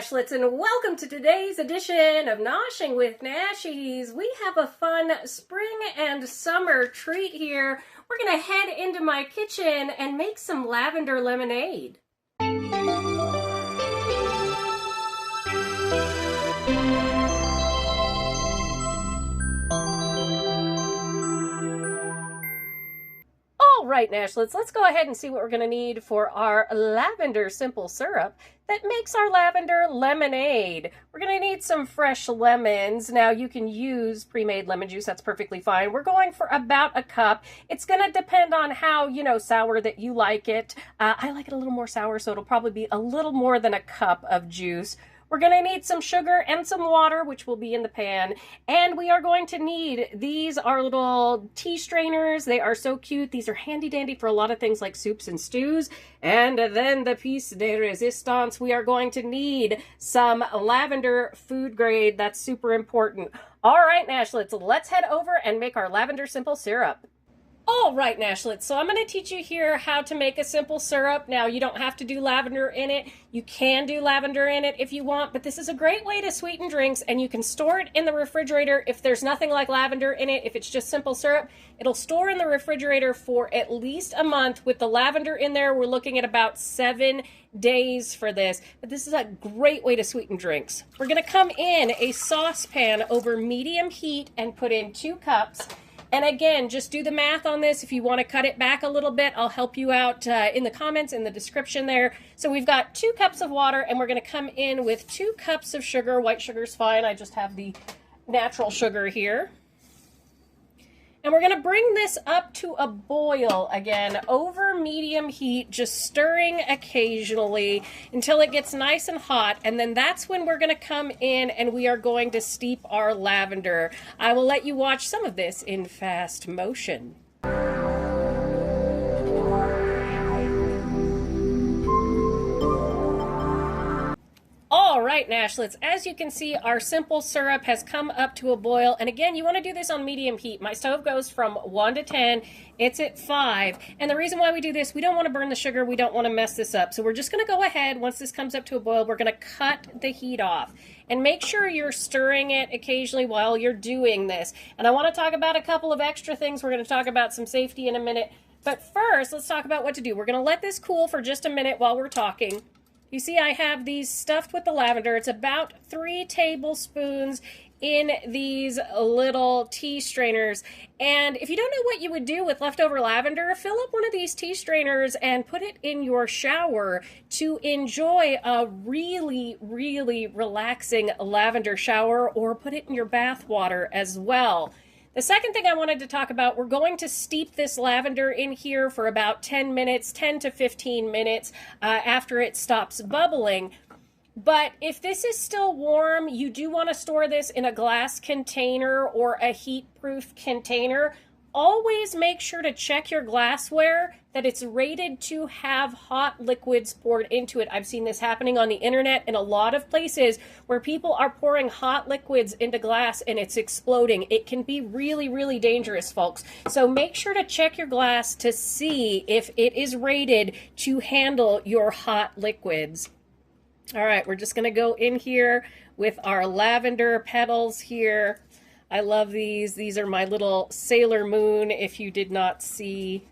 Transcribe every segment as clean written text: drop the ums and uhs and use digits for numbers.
Nashlets, and welcome to today's edition of Noshing with Nashies. We have a fun spring and summer treat here. We're going to head into my kitchen and make some lavender lemonade. All right, Nashlets, let's go ahead and see what we're going to need for our Lavender Simple Syrup that makes our lavender lemonade. We're going to need some fresh lemons. Now, you can use pre-made lemon juice. That's perfectly fine. We're going for about a cup. It's going to depend on how, sour that you like it. I like it a little more sour, so it'll probably be a little more than a cup of juice. We're going to need some sugar and some water, which will be in the pan. And we are going to need, these are little tea strainers. They are so cute. These are handy dandy for a lot of things like soups and stews. And then the piece de resistance, we are going to need some lavender food grade. That's super important. All right, Nashlets, let's head over and make our lavender simple syrup. All right, Nashlets, so I'm going to teach you here how to make a simple syrup. Now, you don't have to do lavender in it. You can do lavender in it if you want, but this is a great way to sweeten drinks, and you can store it in the refrigerator. If there's nothing like lavender in it, if it's just simple syrup, it'll store in the refrigerator for at least a month. With the lavender in there, we're looking at about 7 days for this, but this is a great way to sweeten drinks. We're going to come in a saucepan over medium heat and put in 2 cups. And again, just do the math on this. If you want to cut it back a little bit, I'll help you out in the comments, in the description there. So we've got 2 cups of water, and we're going to come in with 2 cups of sugar. White sugar's fine. I just have the natural sugar here. And we're going to bring this up to a boil again over medium heat, just stirring occasionally until it gets nice and hot. And then that's when we're going to come in and we are going to steep our lavender. I will let you watch some of this in fast motion. All right, Nashlets, as you can see, our simple syrup has come up to a boil. And again, you want to do this on medium heat. My stove goes from 1 to 10. It's at 5. And the reason why we do this, we don't want to burn the sugar. We don't want to mess this up. So we're just going to go ahead. Once this comes up to a boil, we're going to cut the heat off. And make sure you're stirring it occasionally while you're doing this. And I want to talk about a couple of extra things. We're going to talk about some safety in a minute. But first, let's talk about what to do. We're going to let this cool for just a minute while we're talking. You see, I have these stuffed with the lavender. It's about 3 tablespoons in these little tea strainers. And if you don't know what you would do with leftover lavender, fill up one of these tea strainers and put it in your shower to enjoy a really, really relaxing lavender shower, or put it in your bath water as well. The second thing I wanted to talk about, we're going to steep this lavender in here for about 10 minutes, 10 to 15 minutes after it stops bubbling. But if this is still warm, you do want to store this in a glass container or a heat-proof container. Always make sure to check your glassware that it's rated to have hot liquids poured into it. I've seen this happening on the internet in a lot of places where people are pouring hot liquids into glass and it's exploding. It can be really, really dangerous, folks. So make sure to check your glass to see if it is rated to handle your hot liquids. All right, we're just going to go in here with our lavender petals here. I love these. These are my little Sailor Moon. If you did not see,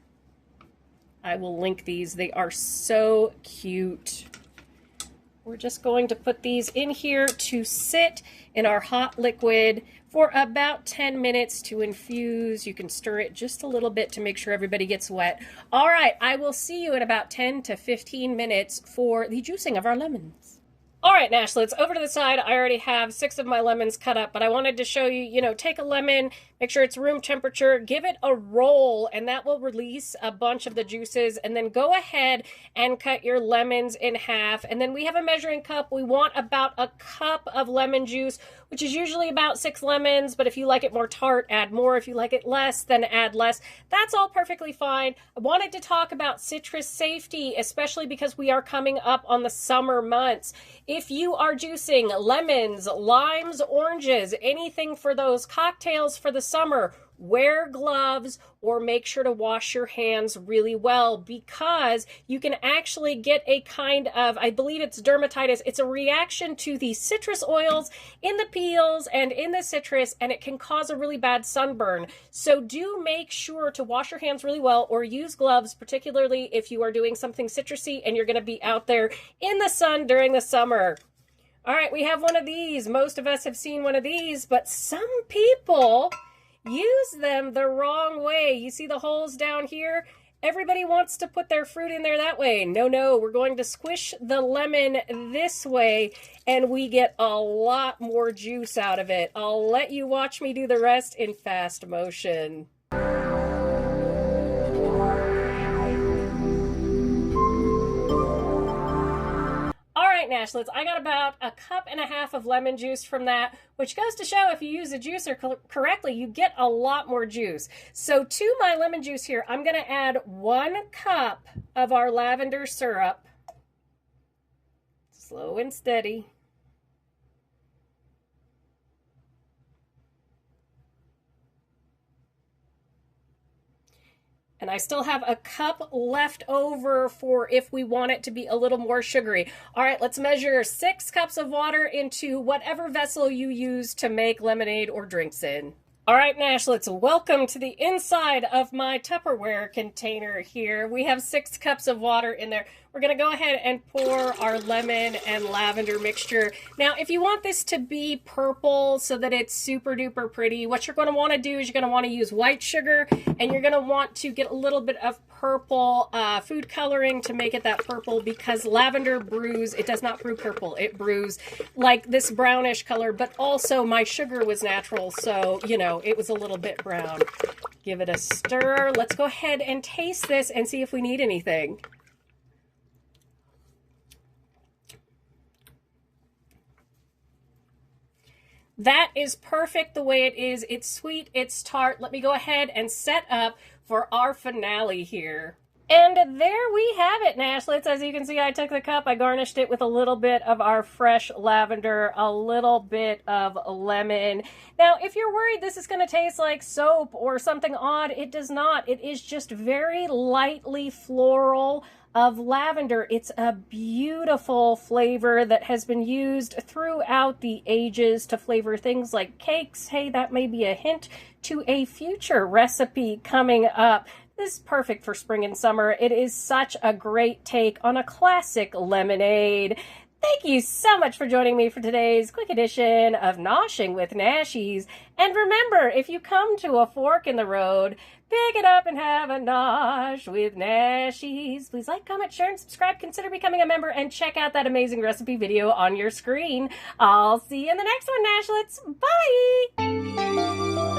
I will link these. They are so cute. We're just going to put these in here to sit in our hot liquid for about 10 minutes to infuse. You can stir it just a little bit to make sure everybody gets wet. All right, I will see you in about 10 to 15 minutes for the juicing of our lemons. All right, Nashlets, over to the side, I already have 6 of my lemons cut up, but I wanted to show you, take a lemon, make sure it's room temperature, give it a roll, and that will release a bunch of the juices, and then go ahead and cut your lemons in half. And then we have a measuring cup. We want about a cup of lemon juice, which is usually about 6 lemons, but if you like it more tart, add more. If you like it less, then add less. That's all perfectly fine. I wanted to talk about citrus safety, especially because we are coming up on the summer months. If you are juicing lemons, limes, oranges, anything for those cocktails for the summer, wear gloves or make sure to wash your hands really well, because you can actually get a kind of, I believe it's dermatitis. It's a reaction to the citrus oils in the peels and in the citrus, and it can cause a really bad sunburn. So do make sure to wash your hands really well or use gloves, particularly if you are doing something citrusy and you're going to be out there in the sun during the summer. All right, we have one of these. Most of us have seen one of these, but some people use them the wrong way. You see the holes down here? Everybody wants to put their fruit in there that way. No, we're going to squish the lemon this way, and we get a lot more juice out of it. I'll let you watch me do the rest in fast motion. Nashlets, I got about a cup and a half of lemon juice from that, which goes to show if you use a juicer correctly, you get a lot more juice. So to my lemon juice here, I'm going to add 1 cup of our lavender syrup. Slow and steady. And I still have a cup left over for if we want it to be a little more sugary. All right, let's measure 6 cups of water into whatever vessel you use to make lemonade or drinks in. All right, Nashlets, welcome to the inside of my Tupperware container here. We have 6 cups of water in there. We're going to go ahead and pour our lemon and lavender mixture. Now, if you want this to be purple so that it's super duper pretty, what you're going to want to do is you're going to want to use white sugar, and you're going to want to get a little bit of purple food coloring to make it that purple, because lavender brews. It does not brew purple. It brews like this brownish color, but also my sugar was natural, so, you know, it was a little bit brown. Give it a stir. Let's go ahead and taste this and see if we need anything. That is perfect the way it is. It's sweet, it's tart. Let me go ahead and set up for our finale here. And there we have it, Nashlets. As you can see, I took the cup, I garnished it with a little bit of our fresh lavender, a little bit of lemon. Now, if you're worried this is going to taste like soap or something odd, it does not. It is just very lightly floral of lavender. It's a beautiful flavor that has been used throughout the ages to flavor things like cakes. Hey, that may be a hint to a future recipe coming up. This is perfect for spring and summer. It is such a great take on a classic lemonade. Thank you so much for joining me for today's quick edition of Noshing with Nashies. And remember, if you come to a fork in the road, pick it up and have a Nosh with Nashies. Please like, comment, share, and subscribe. Consider becoming a member and check out that amazing recipe video on your screen. I'll see you in the next one, Nashlets. Bye!